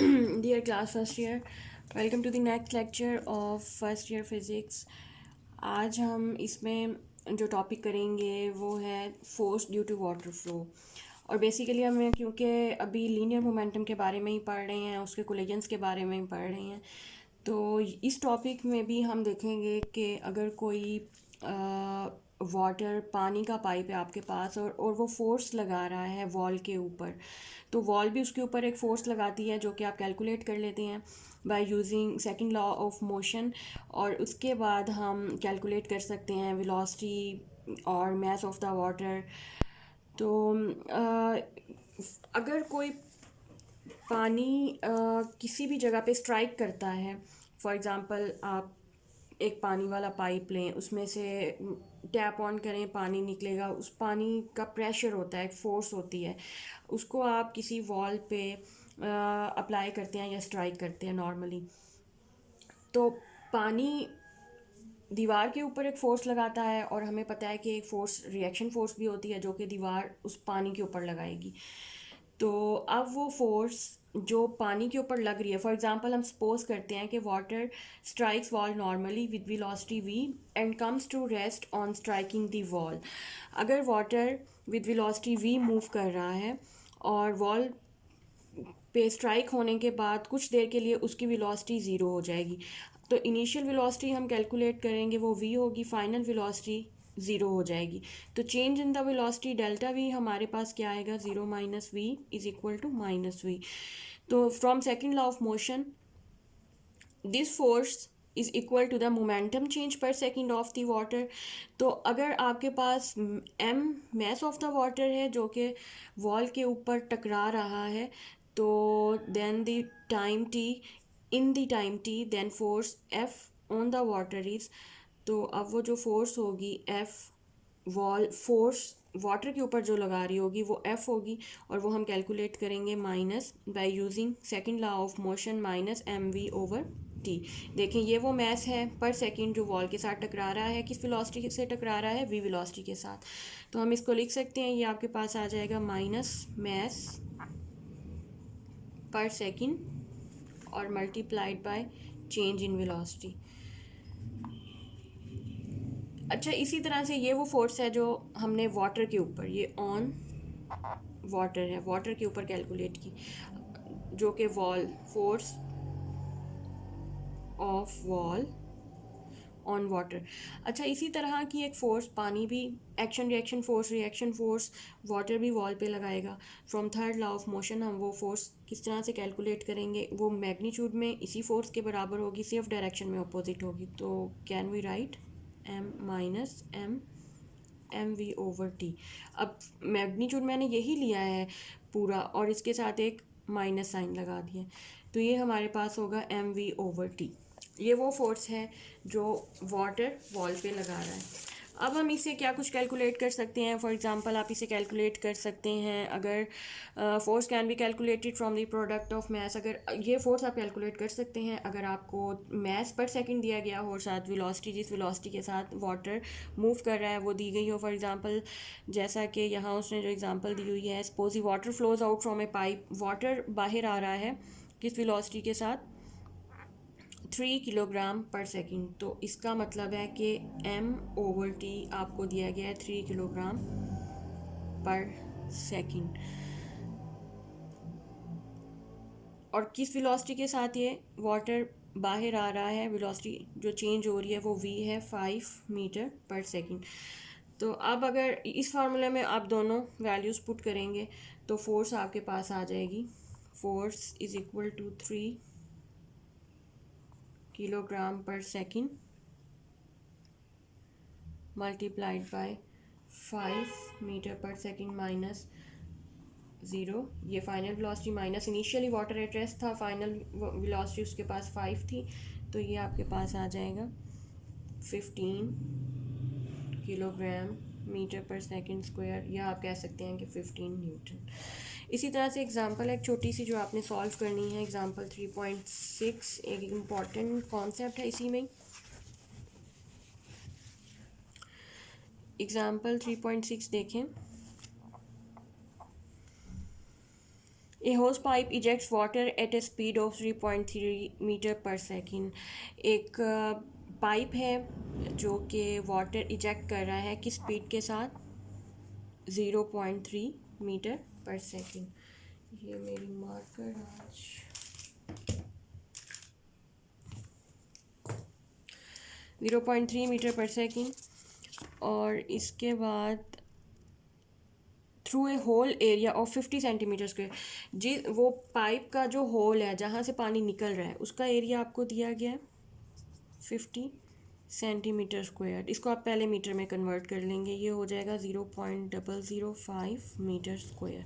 Dear class first year, welcome to the next lecture of first year physics. आज हम इसमें जो topic करेंगे वो है force due to water flow. और बेसिकली हमें क्योंकि अभी लीनियर मोमेंटम के बारे में ही पढ़ रहे हैं, उसके कोलिजन्स के बारे में ही पढ़ रहे हैं, तो इस टॉपिक में भी हम देखेंगे कि अगर कोई वाटर पानी का पाइप है आपके पास और वो फोर्स लगा रहा है वॉल के ऊपर, तो वॉल भी उसके ऊपर एक फ़ोर्स लगाती है जो कि आप कैलकुलेट कर लेते हैं bye using second law of motion. और उसके बाद हम कैलकुलेट कर सकते हैं वेलोसिटी और मास ऑफ द वाटर। तो अगर कोई पानी किसी भी जगह पे स्ट्राइक करता है, फॉर एग्ज़ाम्पल आप एक पानी वाला पाइप लें, उसमें से टैप ऑन करें, पानी निकलेगा, उस पानी का प्रेशर होता है, एक फ़ोर्स होती है, उसको आप किसी वॉल पे अप्लाई करते हैं या स्ट्राइक करते हैं नॉर्मली। तो पानी दीवार के ऊपर एक फ़ोर्स लगाता है और हमें पता है कि एक फ़ोर्स रिएक्शन फ़ोर्स भी होती है जो कि दीवार उस पानी के ऊपर लगाएगी। तो अब वो फोर्स जो पानी के ऊपर लग रही है, फॉर एग्जांपल हम सपोज करते हैं कि water strikes wall normally with velocity v and comes to rest on striking the wall. अगर water with velocity v move कर रहा है और वॉल पे स्ट्राइक होने के बाद कुछ देर के लिए उसकी वेलोसिटी ज़ीरो हो जाएगी। तो इनिशियल वेलोसिटी हम कैलकुलेट करेंगे, वो v होगी, फाइनल वेलोसिटी ज़ीरो हो जाएगी। तो change in the velocity delta v हमारे पास क्या आएगा, zero minus v is equal to minus v। तो from second law of motion this force is equal to the momentum change per second of the water. तो अगर आपके पास m mass of the water है जो कि wall के ऊपर टकरा रहा है, तो then the time t, in the time t then force f on the water is, तो अब वो जो फोर्स होगी f वॉल फोर्स वाटर के ऊपर जो लगा रही होगी वो F होगी, और वो हम कैलकुलेट करेंगे minus by using second law of motion minus M V over T. देखें ये वो मैस है पर सेकंड जो वॉल के साथ टकरा रहा है, किस वेलोसिटी से टकरा रहा है, v वेलोसिटी के साथ। तो हम इसको लिख सकते हैं, ये आपके पास आ जाएगा माइनस मैस पर सेकंड और multiplied by change in velocity. अच्छा, इसी तरह से ये वो फोर्स है जो हमने वाटर के ऊपर, ये ऑन वाटर है, वाटर के ऊपर कैलकुलेट की, जो कि wall force of wall on water. अच्छा, इसी तरह की एक फ़ोर्स पानी भी, action reaction force, reaction force water भी वॉल पे लगाएगा। From third law of motion हम वो फोर्स किस तरह से कैलकुलेट करेंगे, वो मैग्नीट्यूड में इसी फोर्स के बराबर होगी, सिर्फ डायरेक्शन में अपोजिट होगी। तो can we write m minus M V over T. अब मैग्नीट्यूड मैंने यही लिया है पूरा और इसके साथ एक माइनस साइन लगा दिया, तो ये हमारे पास होगा एम वी ओवर टी। ये वो फोर्स है जो वाटर वॉल पे लगा रहा है। अब हम इसे क्या कुछ कैलकुलेट कर सकते हैं, फॉर एग्जांपल आप इसे कैलकुलेट कर सकते हैं, अगर force can be calculated from the product of mass. अगर ये फोर्स आप कैलकुलेट कर सकते हैं अगर आपको मास पर सेकंड दिया गया हो और साथ वेलोसिटी, जिस वेलोसिटी के साथ वाटर मूव कर रहा है वो दी गई हो। फॉर एग्जांपल जैसा कि यहाँ उसने जो एग्जांपल दी हुई है, suppose the water flows out from A pipe, water बाहर आ रहा है किस वेलोसिटी के साथ, 3 किलोग्राम पर सेकंड। तो इसका मतलब है कि m ओवर t आपको दिया गया है 3 किलोग्राम पर सेकंड। और किस वेलोसिटी के साथ ये वाटर बाहर आ रहा है, वेलोसिटी जो चेंज हो रही है वो v है 5 मीटर पर सेकंड। तो अब अगर इस फार्मूले में आप दोनों वैल्यूज़ पुट करेंगे तो फोर्स आपके पास आ जाएगी, force is equal to 3 kilogram per second multiplied by 5 metre per second minus zero. ये final velocity minus initially water at rest था, फाइनल वेलोसिटी उसके पास 5 थी, तो ये आपके पास आ जाएगा 15 kilogram metre per second square, या आप कह सकते हैं कि 15 न्यूटन। इसी तरह से एग्जांपल एक छोटी सी जो आपने सॉल्व करनी है, एग्जांपल 3.6, एक इम्पॉर्टेंट कॉन्सेप्ट है इसी में। एग्जांपल 3.6 देखें, a hose pipe ejects water at a speed of 3.3 metre per second. एक पाइप है जो कि वाटर इजेक्ट कर रहा है किस स्पीड के साथ, 0.3 मीटर पर सेकेंड। ये मेरी मार्कर आज 0.3 मीटर पर सेकेंड। और इसके बाद through a hole area of 50 centimetre square, जी वो पाइप का जो होल है जहाँ से पानी निकल रहा है उसका एरिया आपको दिया गया है 50 सेंटीमीटर स्क्वायर। इसको आप पहले मीटर में कन्वर्ट कर लेंगे, ये हो जाएगा 0.005 metre square.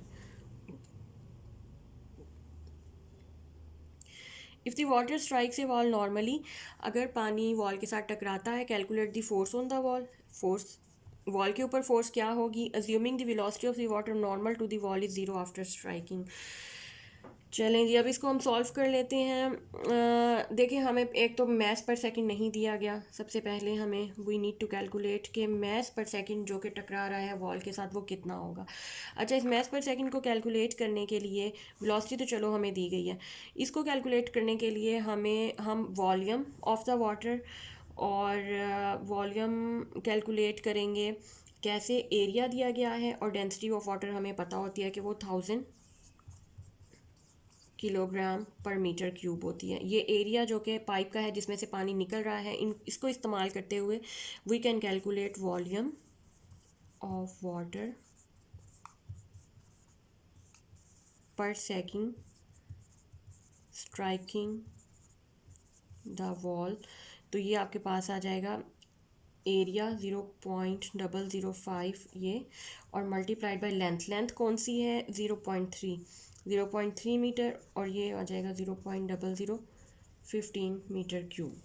If the water strikes a wall normally, अगर पानी वॉल के साथ टकराता है, calculate the force on the wall. Force wall के ऊपर फोर्स क्या होगी, assuming the velocity of the water normal to the wall is 0 after striking. चलें जी, अब इसको हम सॉल्व कर लेते हैं। देखिए हमें एक तो मैस पर सेकंड नहीं दिया गया, सबसे पहले हमें वी नीड टू कैलकुलेट कि मैस पर सेकंड जो कि टकरा रहा है वॉल के साथ वो कितना होगा। अच्छा, इस मैस पर सेकंड को कैलकुलेट करने के लिए वेलोसिटी तो चलो हमें दी गई है, इसको कैलकुलेट करने के लिए हम वॉल्यूम ऑफ द वाटर और वॉल्यूम कैलकुलेट करेंगे। कैसे, एरिया दिया गया है और डेंसिटी ऑफ वाटर हमें पता होती है कि वो 1000 किलोग्राम पर मीटर क्यूब होती है। ये एरिया जो कि पाइप का है जिसमें से पानी निकल रहा है, इसको इस्तेमाल करते हुए we can calculate volume of water per second striking the wall. तो ये आपके पास आ जाएगा एरिया 0.005 ये, और मल्टीप्लाइड बाय लेंथ कौन सी है 0.3 मीटर, और ये आ जाएगा 0.0015 मीटर क्यूब।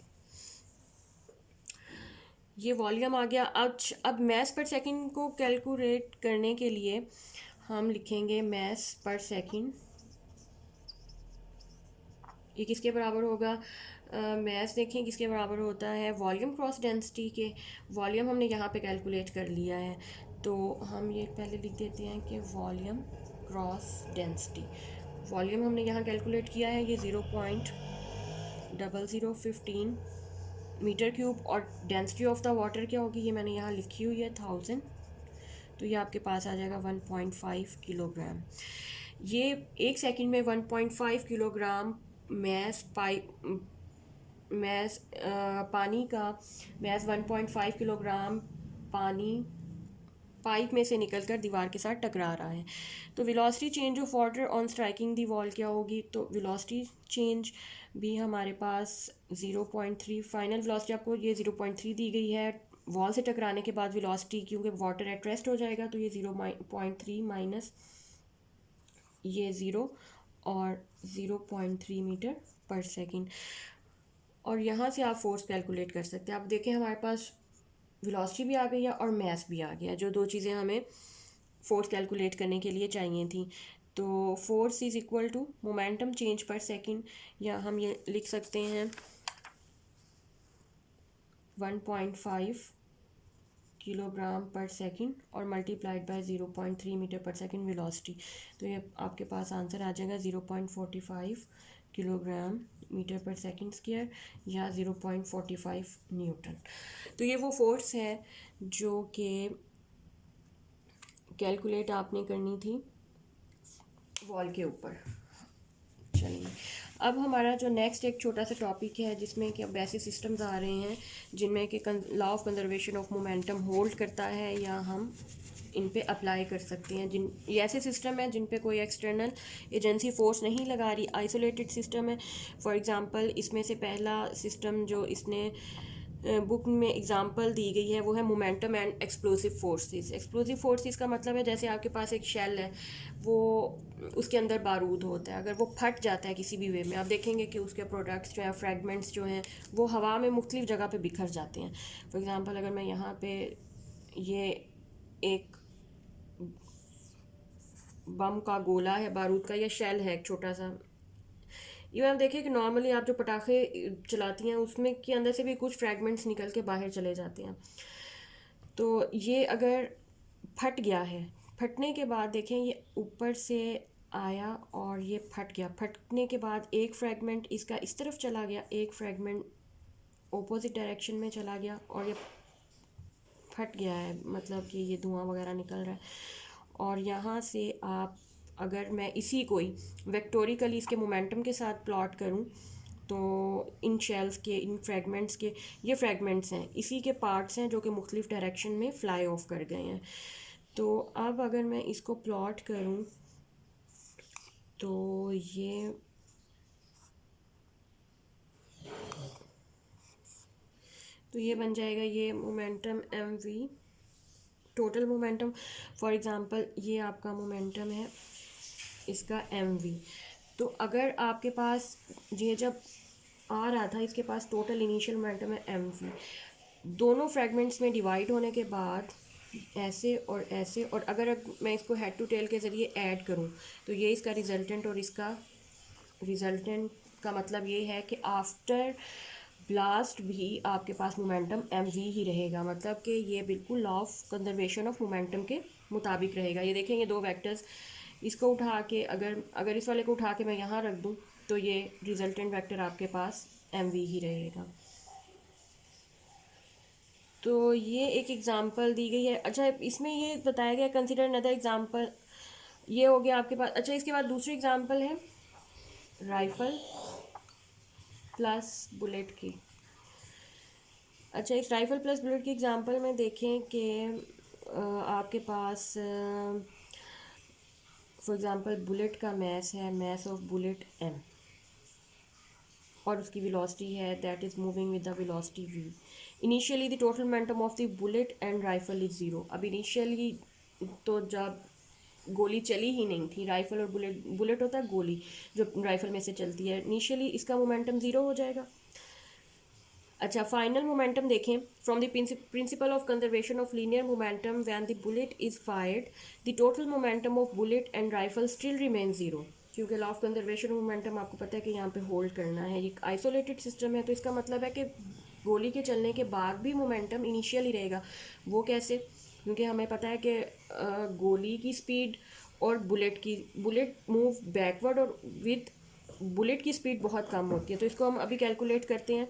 ये वॉल्यूम आ गया। अब मैस पर सेकंड को कैलकुलेट करने के लिए हम लिखेंगे मैस पर सेकंड, ये किसके बराबर होगा, मैस देखें किसके बराबर होता है वॉल्यूम क्रॉस डेंसिटी के। वॉल्यूम हमने यहाँ पे कैलकुलेट कर लिया है, तो हम ये पहले लिख देते हैं कि वॉल्यूम क्रॉस डेंसिटी। वॉल्यूम हमने यहाँ कैलकुलेट किया है, ये 0.0015 मीटर क्यूब, और डेंसिटी ऑफ द वाटर क्या होगी ये मैंने यहाँ लिखी हुई है 1000, तो ये आपके पास आ जाएगा 1.5 किलोग्राम। ये एक सेकंड में 1.5 किलोग्राम पानी का मैस 1.5 किलोग्राम पानी पाइप में से निकलकर दीवार के साथ टकरा रहा है। तो velocity change of water on striking the wall क्या होगी, तो वेलोसिटी चेंज भी हमारे पास 0.3, फाइनल वेलोसिटी आपको ये 0.3 दी गई है। वॉल से टकराने के बाद वेलोसिटी क्योंकि वाटर एट रेस्ट हो जाएगा, तो ये 0.3 माइनस ये 0 और 0.3 मीटर पर सेकेंड। और यहाँ से आप फोर्स कैलकुलेट कर सकते हैं। आप देखें हमारे पास वेलोसिटी भी आ गई है और मैस भी आ गया, जो दो चीज़ें हमें फोर्स कैलकुलेट करने के लिए चाहिए थी। तो force is equal to momentum change per second, या हम ये लिख सकते हैं 1.5 किलोग्राम पर सेकेंड और multiplied by 0.3 metre per second velocity. तो ये आपके पास आंसर आ जाएगा 0.45 kilogram metre per second square, या 0.45 न्यूटन। तो ये वो फोर्स है जो कि कैलकुलेट आपने करनी थी वॉल के ऊपर। चलिए, अब हमारा जो नेक्स्ट एक छोटा सा टॉपिक है जिसमें कि अब ऐसे सिस्टम्स आ रहे हैं जिनमें कि law of conservation of momentum hold करता है, या हम इन पे अप्लाई कर सकते हैं। ये ऐसे सिस्टम है जिन पे कोई एक्सटर्नल एजेंसी फोर्स नहीं लगा रही, आइसोलेटेड सिस्टम है। फॉर एग्जांपल इसमें से पहला सिस्टम जो इसने बुक में एग्जांपल दी गई है वो है momentum and explosive forces. Explosive forces का मतलब है जैसे आपके पास एक शेल है, वो उसके अंदर बारूद होता है, अगर वो फट जाता है किसी भी वे में, आप देखेंगे कि उसके प्रोडक्ट्स जो हैं, फ्रैगमेंट्स जो हैं, वो हवा में मुख्तलिफ जगह पे बिखर जाते हैं। फॉर एग्जांपल अगर मैं यहाँ पे ये एक बम का गोला है, बारूद का, या शेल है एक छोटा सा, ये आप देखिए कि नॉर्मली आप जो पटाखे चलाती हैं उसमें के अंदर से भी कुछ फ्रैगमेंट्स निकल के बाहर चले जाते हैं। तो ये अगर फट गया है, फटने के बाद देखें ये ऊपर से आया और ये फट गया। फटने के बाद एक फ्रैगमेंट इसका इस तरफ चला गया, एक फ्रैगमेंट ऑपोजिट डायरेक्शन में चला गया और ये फट गया है, मतलब कि ये धुआं वगैरह निकल रहा है। और यहाँ से आप, अगर मैं इसी को ही वेक्टोरिकली इसके मोमेंटम के साथ प्लॉट करूँ तो इन शेल्स के, इन फ्रैगमेंट्स के, ये फ्रैगमेंट्स हैं, इसी के पार्ट्स हैं जो कि मुख्तलिफ डायरेक्शन में फ्लाई ऑफ कर गए हैं। तो अब अगर मैं इसको प्लॉट करूँ तो ये बन जाएगा ये momentum M V, total momentum. For example ये आपका मोमेंटम है, इसका एम वी। तो अगर आपके पास ये जब आ रहा था, इसके पास टोटल इनिशियल मोमेंटम है एम वी, दोनों फ्रैगमेंट्स में डिवाइड होने के बाद ऐसे और ऐसे, और अगर मैं इसको हेड टू टेल के ज़रिए ऐड करूं तो ये इसका रिजल्टेंट, और इसका रिजल्टेंट का मतलब ये है कि आफ्टर ब्लास्ट भी आपके पास मोमेंटम एम वी ही रहेगा, मतलब कि ये बिल्कुल law of conservation of momentum के मुताबिक रहेगा। ये देखें, ये दो वेक्टर्स, इसको उठा के अगर इस वाले को उठा के मैं यहाँ रख दूँ तो ये रिजल्टेंट वेक्टर आपके पास एम वी ही रहेगा। तो ये एक एग्ज़ाम्पल दी गई है। अच्छा, इसमें ये बताया गया कंसिडर अनदर एग्ज़ाम्पल, ये हो गया आपके पास। अच्छा, इसके बाद दूसरी एग्ज़ाम्पल है राइफ़ल प्लस बुलेट की। अच्छा, इस राइफ़ल प्लस बुलेट की एग्ज़ाम्पल में देखें कि आपके पास फॉर एग्ज़ाम्पल बुलेट का मैस है, मैस ऑफ बुलेट एम, और उसकी वेलोसिटी है that is moving with the velocity v। Initially the total momentum of the bullet and rifle is zero. अब इनिशियली तो जब गोली चली ही नहीं थी, राइफल और बुलेट होता है गोली जो राइफल में से चलती है, इनिशियली इसका मोमेंटम ज़ीरो हो जाएगा। अच्छा, फाइनल मोमेंटम देखें, from the principle of conservation of linear momentum when the bullet is fired the total momentum of bullet and rifle still remain zero. क्योंकि लॉ ऑफ कंजर्वेशन मोमेंटम आपको पता है कि यहाँ पे होल्ड करना है, ये आइसोलेटेड सिस्टम है, तो इसका मतलब है कि गोली के चलने के बाद भी मोमेंटम इनिशियल ही रहेगा। वो कैसे? क्योंकि हमें पता है कि गोली की स्पीड और बुलेट मूव बैकवर्ड, और विद बुलेट की स्पीड बहुत कम होती है। तो इसको हम अभी कैलकुलेट करते हैं।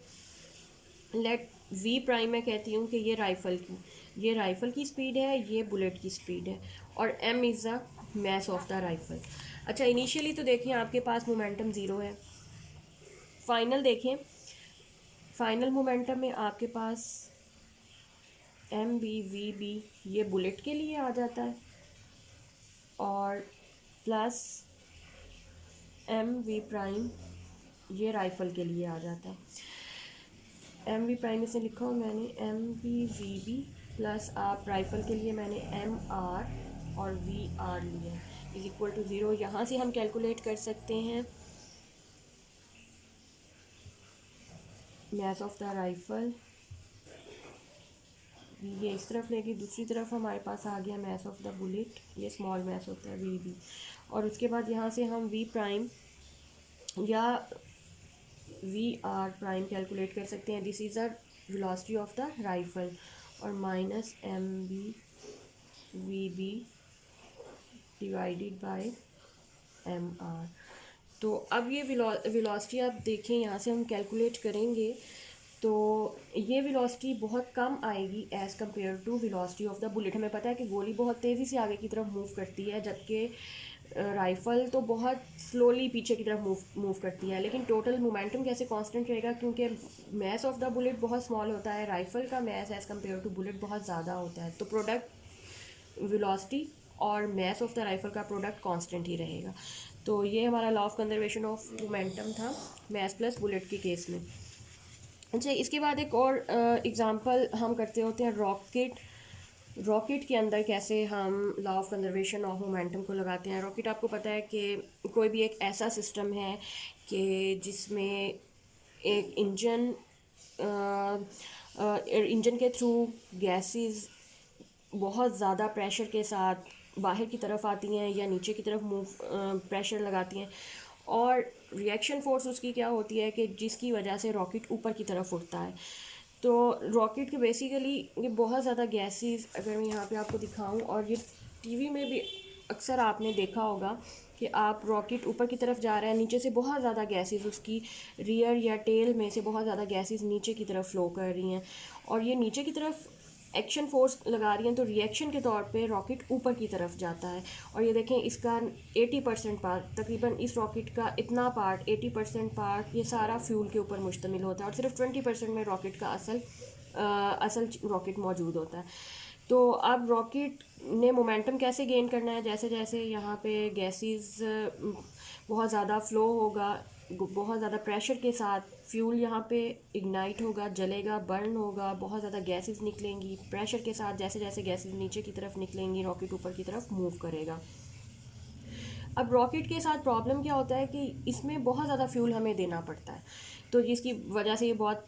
लेट वी प्राइम मैं कहती हूँ कि ये राइफ़ल की स्पीड है, ये बुलेट की स्पीड है, और M is the mass of the rifle. अच्छा, इनिशियली तो देखिए आपके पास मोमेंटम ज़ीरो है। फाइनल देखें, फाइनल मोमेंटम में आपके पास एम बी वी बी ये बुलेट के लिए आ जाता है, और प्लस एम वी प्राइम ये राइफ़ल के लिए आ जाता है। एम वी प्राइम इसे लिखा हो मैंने M B V B, plus आप राइफ़ल के लिए मैंने एम आर और वी आर लिया, इज़ इक्वल टू ज़ीरो। यहाँ से हम कैलकुलेट कर सकते हैं मैस ऑफ द राइफ़ल, ये इस तरफ लेके दूसरी तरफ हमारे पास आ गया मैस ऑफ द बुलेट, ये स्मॉल मैस होता है वी बी। और उसके बाद यहाँ से हम वी प्राइम या वी आर प्राइम कैलकुलेट कर सकते हैं, this is the velocity of the rifle, और minus M B V B divided by M R. तो अब ये वेलोसिटी आप देखें, यहाँ से हम कैलकुलेट करेंगे तो ये वेलोसिटी बहुत कम आएगी as compare to velocity of the bullet. हमें पता है कि गोली बहुत तेज़ी से आगे की तरफ मूव करती है, जबकि राइफ़ल तो बहुत स्लोली पीछे की तरफ मूव करती है। लेकिन टोटल मोमेंटम कैसे कांस्टेंट रहेगा? क्योंकि मैस ऑफ द बुलेट बहुत स्मॉल होता है, राइफ़ल का mass as compare to bullet बहुत ज़्यादा होता है, तो प्रोडक्ट वेलोसिटी और मैस ऑफ द राइफ़ल का प्रोडक्ट कांस्टेंट ही रहेगा। तो ये हमारा law of conservation of momentum था मैस प्लस बुलेट के केस में। अच्छा, इसके बाद एक और एग्ज़ाम्पल हम करते होते हैं रॉकेट के अंदर कैसे हम law of conservation of momentum को लगाते हैं। रॉकेट आपको पता है कि कोई भी एक ऐसा सिस्टम है कि जिसमें एक इंजन के थ्रू गैसेस बहुत ज़्यादा प्रेशर के साथ बाहर की तरफ आती हैं या नीचे की तरफ प्रेशर लगाती हैं, और रिएक्शन फोर्स उसकी क्या होती है कि जिसकी वजह से रॉकेट ऊपर की तरफ उड़ता है। तो रॉकेट के बेसिकली ये बहुत ज़्यादा गैसेस, अगर मैं यहाँ पे आपको दिखाऊं, और ये टीवी में भी अक्सर आपने देखा होगा कि आप रॉकेट ऊपर की तरफ जा रहा है, नीचे से बहुत ज़्यादा गैसेस उसकी रियर या टेल में से बहुत ज़्यादा गैसेस नीचे की तरफ फ़्लो कर रही हैं और ये नीचे की तरफ एक्शन फोर्स लगा रही हैं, तो रिएक्शन के तौर पे रॉकेट ऊपर की तरफ जाता है। और ये देखें इसका 80% पार्ट, तकरीबन इस रॉकेट का इतना पार्ट 80% पार्ट ये सारा फ्यूल के ऊपर मुश्तमिल होता है और सिर्फ 20% में रॉकेट का असल रॉकेट मौजूद होता है। तो अब रॉकेट ने मोमेंटम कैसे गेन करना है, जैसे जैसे यहाँ पे गैसेस बहुत ज़्यादा फ़्लो होगा, बहुत ज़्यादा प्रेशर के साथ फ्यूल यहाँ पे इग्नाइट होगा, जलेगा, बर्न होगा, बहुत ज़्यादा गैसेस निकलेंगी। प्रेशर के साथ जैसे जैसे गैसेस नीचे की तरफ निकलेंगी रॉकेट ऊपर की तरफ मूव करेगा। अब रॉकेट के साथ प्रॉब्लम क्या होता है कि इसमें बहुत ज़्यादा फ्यूल हमें देना पड़ता है, तो जिसकी वजह से ये बहुत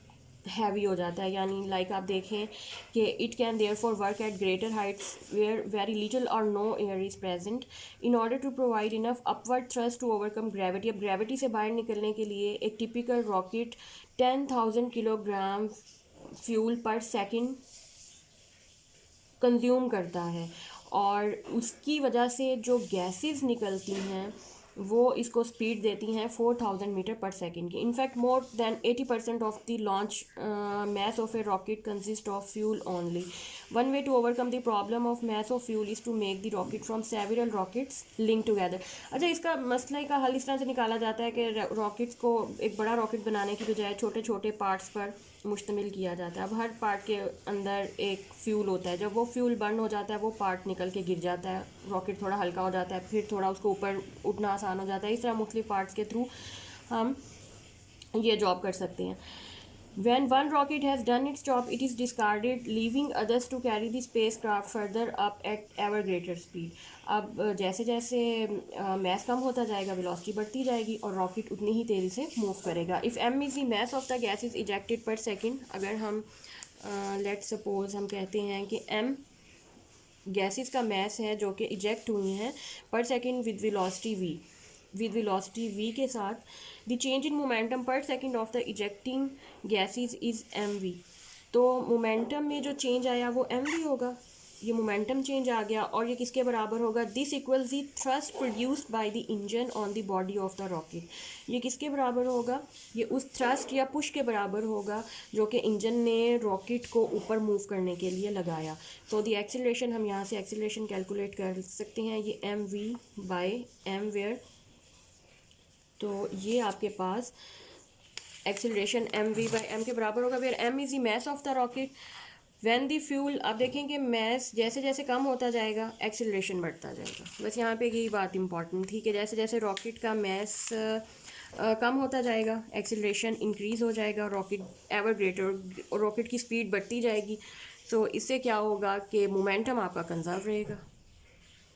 हैवी हो जाता है। यानी लाइक आप देखें कि it can there for work at greater heights where very little और no air is present in order to provide enough upward thrust to overcome gravity. अब ग्रेविटी से बाहर निकलने के लिए एक typical rocket 10,000 kilogram fuel per second consume करता है और उसकी वजह से जो गैसेस निकलती हैं वो इसको स्पीड देती हैं 4,000 मीटर पर सेकेंड की। In fact more than 80% of the launch mass of a rocket consists of fuel only. One way to overcome the problem of mass of fuel is to make the rocket from several rockets linked together. अच्छा, इसका मसले का हल इस तरह से निकाला जाता है कि रॉकेट्स को एक बड़ा रॉकेट बनाने की बजाय छोटे छोटे पार्ट्स पर मुश्तमिल किया जाता है। अब हर पार्ट के अंदर एक फ्यूल होता है, जब वो फ्यूल बर्न हो जाता है वो पार्ट निकल के गिर जाता है, रॉकेट थोड़ा हल्का हो जाता है, फिर थोड़ा उसको ऊपर उठना आसान हो जाता है। इस तरह मुख्तलिफ पार्ट्स के थ्रू हम ये जॉब कर सकते हैं। When one rocket has done its job, it is discarded, leaving others to carry the spacecraft further up at ever greater speed. अब जैसे जैसे मैस कम होता जाएगा वेलोसिटी बढ़ती जाएगी और रॉकेट उतनी ही तेज़ी से मूव करेगा। If m is the mass of the gases ejected per second, अगर हम लेट सपोज हम कहते हैं कि m गैसेस का मैस है जो कि इजेक्ट हुई हैं पर सेकेंड विद वेलोसिटी v के साथ, द चेंज इन मोमेंटम पर second of the ejecting gases is mv। तो मोमेंटम में जो चेंज आया वो mv होगा, ये मोमेंटम चेंज आ गया और ये किसके बराबर होगा? This equals the thrust produced by the engine on the body of the rocket. ये किसके बराबर होगा? ये उस थ्रस्ट या पुश के बराबर होगा जो कि इंजन ने रॉकेट को ऊपर मूव करने के लिए लगाया। तो द एक्सेलरेशन, हम यहाँ से एक्सेलरेशन कैलकुलेट कर सकते हैं, ये mv बाय m वेयर। तो ये आपके पास एक्सेलरेशन mv बाय m के बराबर होगा, where m is the mass of the rocket when the fuel. आप देखेंगे मैस जैसे जैसे कम होता जाएगा एक्सेलरेशन बढ़ता जाएगा। बस यहाँ पे यही बात इंपॉर्टेंट थी कि जैसे जैसे रॉकेट का मैस कम होता जाएगा एक्सेलरेशन इंक्रीज़ हो जाएगा, रॉकेट एवर ग्रेटर, रॉकेट की स्पीड बढ़ती जाएगी। तो इससे क्या होगा कि मोमेंटम आपका कंजर्व रहेगा।